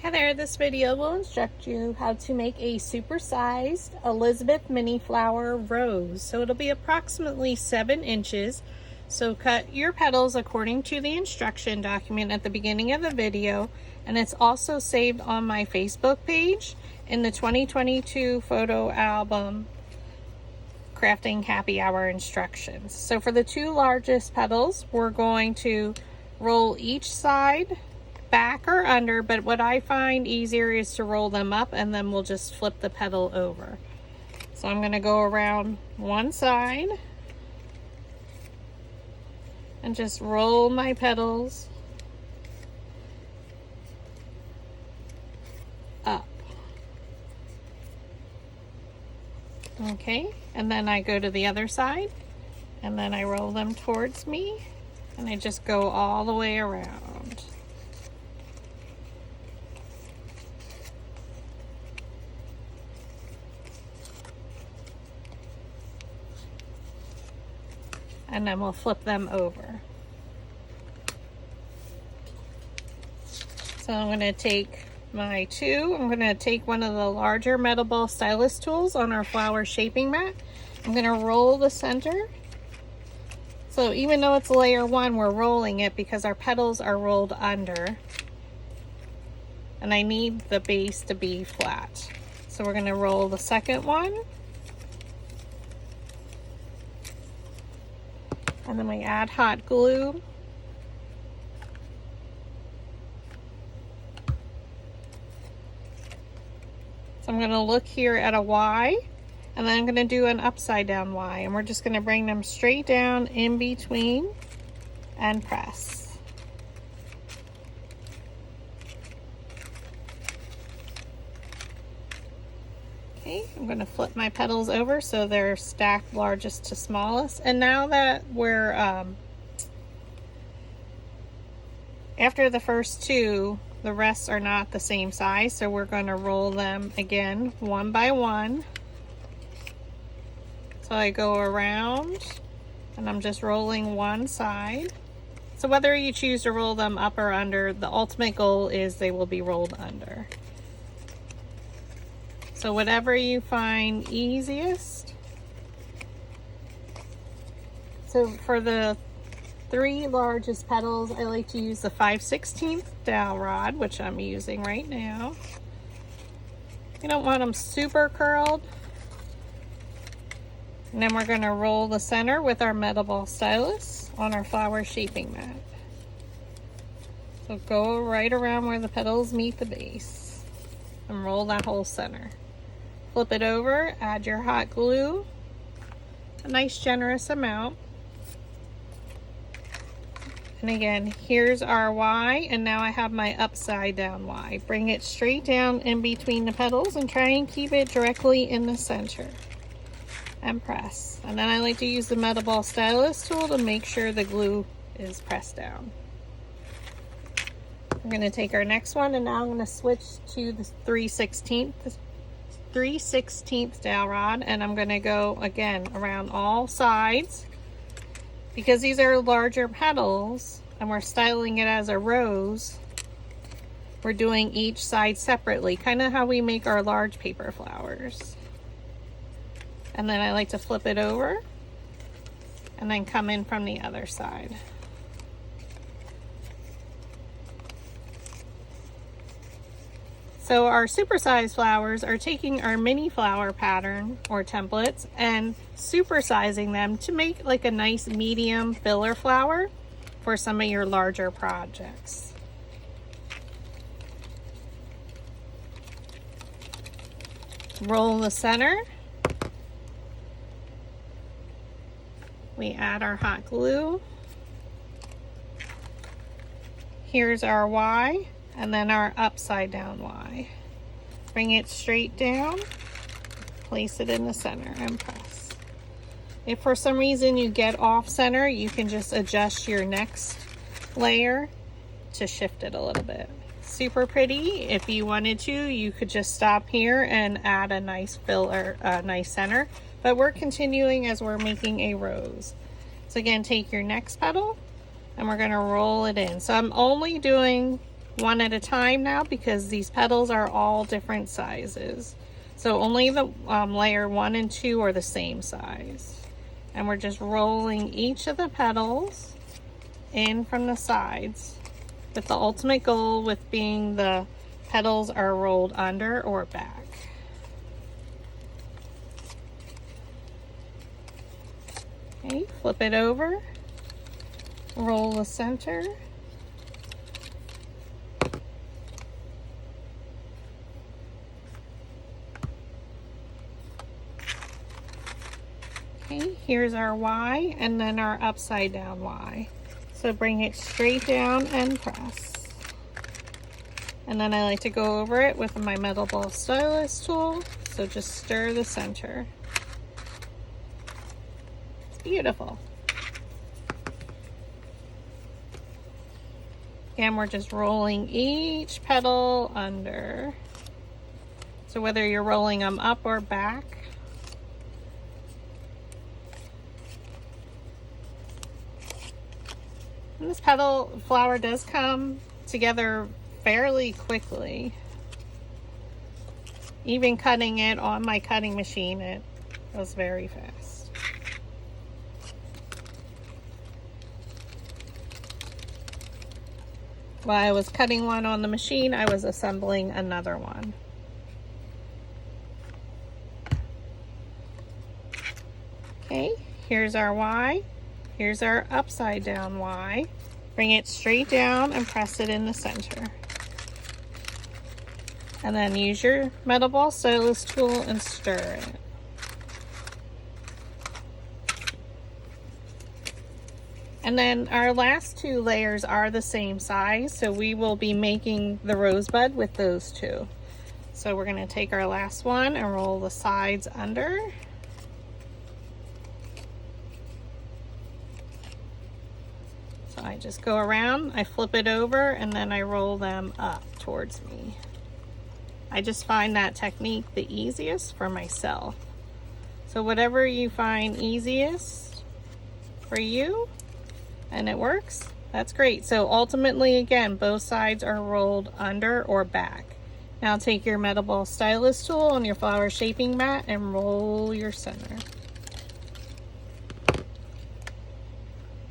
Hi there, this video will instruct you how to make a supersized Elizabeth mini flower rose. So it'll be approximately 7 inches. So cut your petals according to the instruction document at the beginning of the video, and it's also saved on my Facebook page in the 2022 photo album crafting happy hour instructions. So for the 2 largest petals, we're going to roll each side back or under, but what I find easier is to roll them up, and then we'll just flip the petal over. So I'm going to go around one side and just roll my petals up. Okay, and then I go to the other side and then I roll them towards me, and I just go all the way around. And then we'll flip them over. So I'm going to take my 2. I'm going to take one of the larger metal ball stylus tools on our flower shaping mat. I'm going to roll the center. So even though it's layer 1, we're rolling it because our petals are rolled under. And I need the base to be flat. So we're going to roll the second one. And then we add hot glue. So I'm going to look here at a Y, and then I'm going to do an upside down Y, and we're just going to bring them straight down in between and press. Okay, I'm going to flip my petals over so they're stacked largest to smallest. And now that we're after the first 2, the rest are not the same size, so we're going to roll them again one by one. So I go around and I'm just rolling one side. So whether you choose to roll them up or under, the ultimate goal is they will be rolled under. So whatever you find easiest. So for the 3 largest petals, I like to use the 5/16 dowel rod, which I'm using right now. You don't want them super curled. And then we're going to roll the center with our metal ball stylus on our flower shaping mat. So go right around where the petals meet the base and roll that whole center. Flip it over, add your hot glue, a nice generous amount. And again, here's our Y, and now I have my upside down Y. Bring it straight down in between the petals and try and keep it directly in the center. And press. And then I like to use the metal ball stylus tool to make sure the glue is pressed down. I'm going to take our next one, and now I'm going to switch to the 3/16 dowel rod, and I'm going to go again around all sides. Because these are larger petals and we're styling it as a rose, we're doing each side separately, kind of how we make our large paper flowers. And then I like to flip it over and then come in from the other side. So our supersized flowers are taking our mini flower pattern or templates and supersizing them to make like a nice medium filler flower for some of your larger projects. Roll the center. We add our hot glue. Here's our Y. And then our upside down Y. Bring it straight down, place it in the center and press. If for some reason you get off center, you can just adjust your next layer to shift it a little bit. Super pretty. If you wanted to, you could just stop here and add a nice filler, a nice center, but we're continuing as we're making a rose. So again, take your next petal and we're going to roll it in. So I'm only doing one at a time now because these petals are all different sizes. So only the layer 1 and 2 are the same size. And we're just rolling each of the petals in from the sides, with the ultimate goal with being the petals are rolled under or back. Okay, flip it over, roll the center, okay, here's our Y and then our upside down Y. So bring it straight down and press. And then I like to go over it with my metal ball stylus tool, so just stir the center. It's beautiful. And we're just rolling each petal under. So whether you're rolling them up or back. And this petal flower does come together fairly quickly. Even cutting it on my cutting machine, it was very fast. While I was cutting one on the machine, I was assembling another one. Okay, here's our Y. Here's our upside down Y. Bring it straight down and press it in the center. And then use your metal ball stylus tool and stir it. And then our last two layers are the same size, so we will be making the rosebud with those two. So we're going to take our last one and roll the sides under. So I just go around, I flip it over, and then I roll them up towards me. I just find that technique the easiest for myself. So whatever you find easiest for you and it works, that's great. So ultimately, again, both sides are rolled under or back. Now take your metal ball stylus tool on your flower shaping mat and roll your center.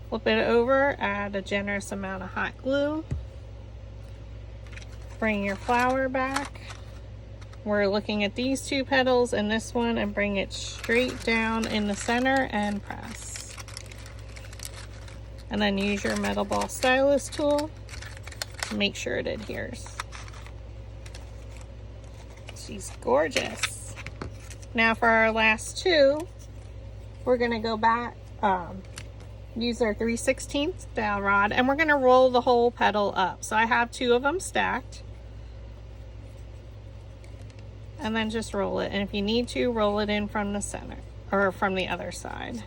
Flip it over, add a generous amount of hot glue. Bring your flower back. We're looking at these two petals and this one, and bring it straight down in the center and press. And then use your metal ball stylus tool to make sure it adheres. She's gorgeous. Now for our last two, we're gonna go back, use our 3/16 dowel rod, and we're gonna roll the whole petal up. So I have two of them stacked. And then just roll it. And if you need to, roll it in from the center or from the other side.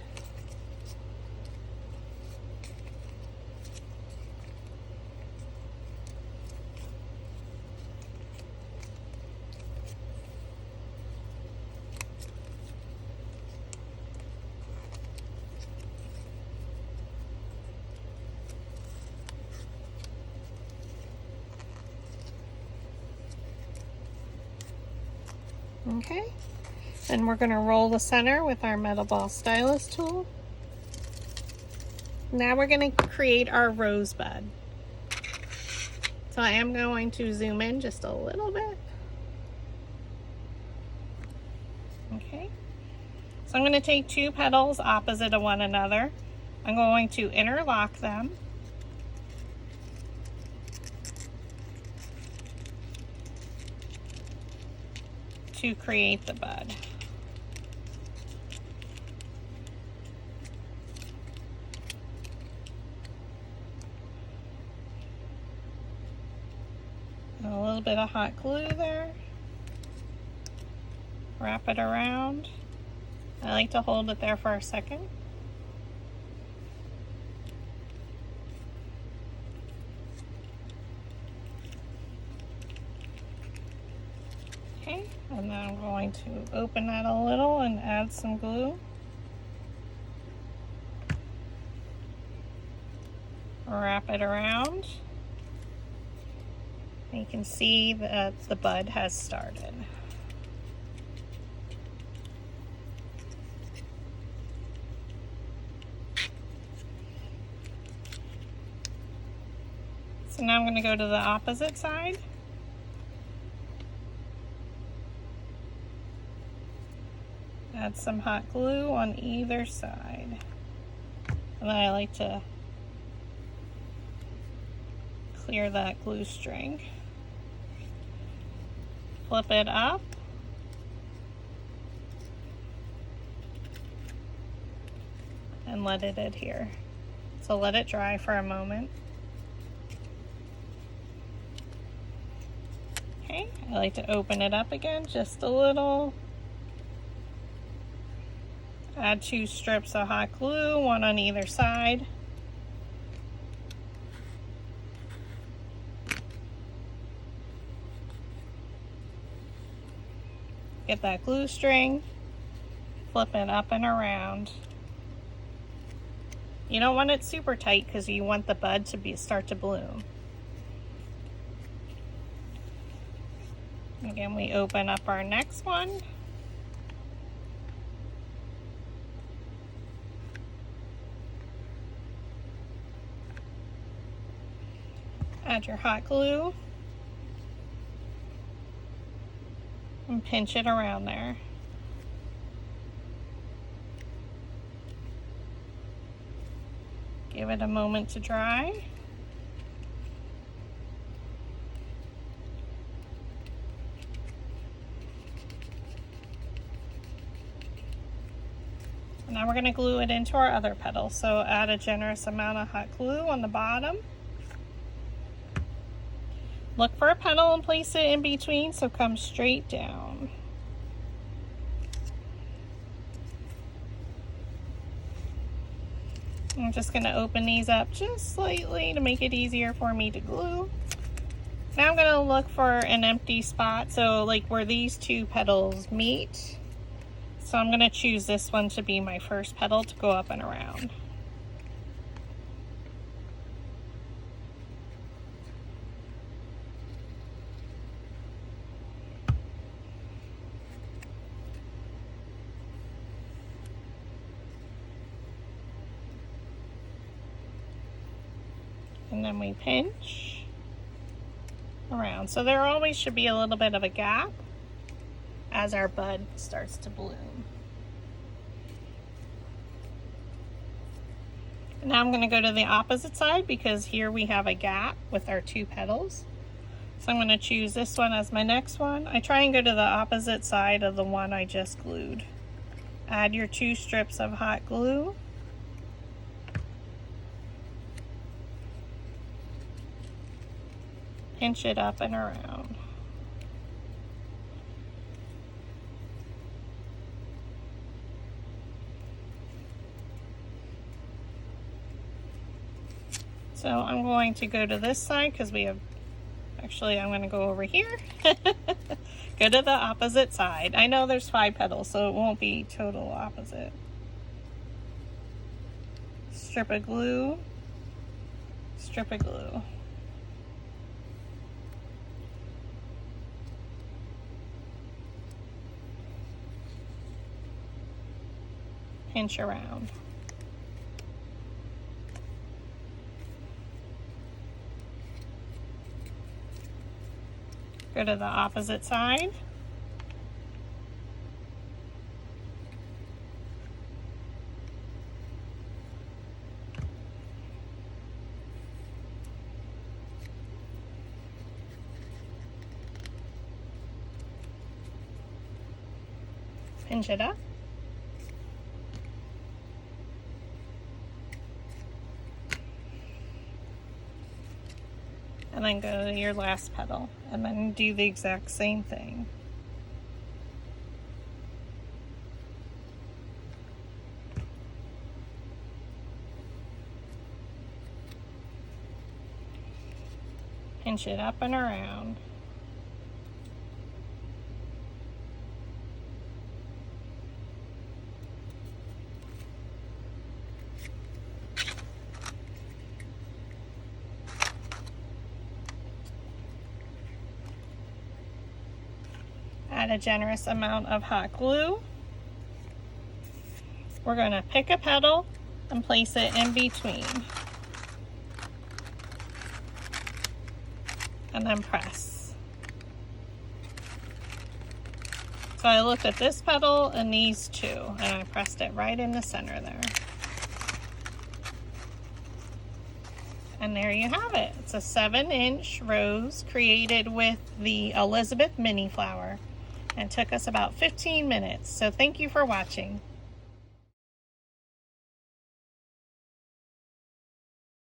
Okay, then we're going to roll the center with our metal ball stylus tool. Now we're going to create our rosebud. So I am going to zoom in just a little bit. Okay, so I'm going to take two petals opposite of one another. I'm going to interlock them. To create the bud. And a little bit of hot glue there. Wrap it around. I like to hold it there for a second. Okay, and then I'm going to open that a little and add some glue. Wrap it around. And you can see that the bud has started. So now I'm going to go to the opposite side. Add some hot glue on either side. And then I like to clear that glue string. Flip it up. And let it adhere. So let it dry for a moment. Okay, I like to open it up again just a little. Add 2 strips of hot glue, one on either side. Get that glue string, flip it up and around. You don't want it super tight because you want the bud to start to bloom. Again, we open up our next one. Add your hot glue and pinch it around there. Give it a moment to dry. Now we're going to glue it into our other petal. So add a generous amount of hot glue on the bottom. Look for a petal and place it in between so come straight down. I'm just going to open these up just slightly to make it easier for me to glue. Now I'm going to look for an empty spot, so like where these 2 petals meet. So I'm going to choose this one to be my first petal to go up and around. And then we pinch around. So there always should be a little bit of a gap as our bud starts to bloom. Now I'm going to go to the opposite side because here we have a gap with our 2 petals. So I'm going to choose this one as my next one. I try and go to the opposite side of the one I just glued. Add your 2 strips of hot glue. Pinch it up and around. So I'm going to go to this side because we have, actually I'm going to go over here. Go to the opposite side. I know there's 5 petals, so it won't be total opposite. Strip of glue, strip of glue. Pinch around. Go to the opposite side. Pinch it up. And then go to your last petal and then do the exact same thing. Pinch it up and around. Add a generous amount of hot glue. We're going to pick a petal and place it in between. And then press. So I looked at this petal and these two, and I pressed it right in the center there. And there you have it. It's a 7-inch rose created with the Elizabeth mini flower and took us about 15 minutes. So thank you for watching.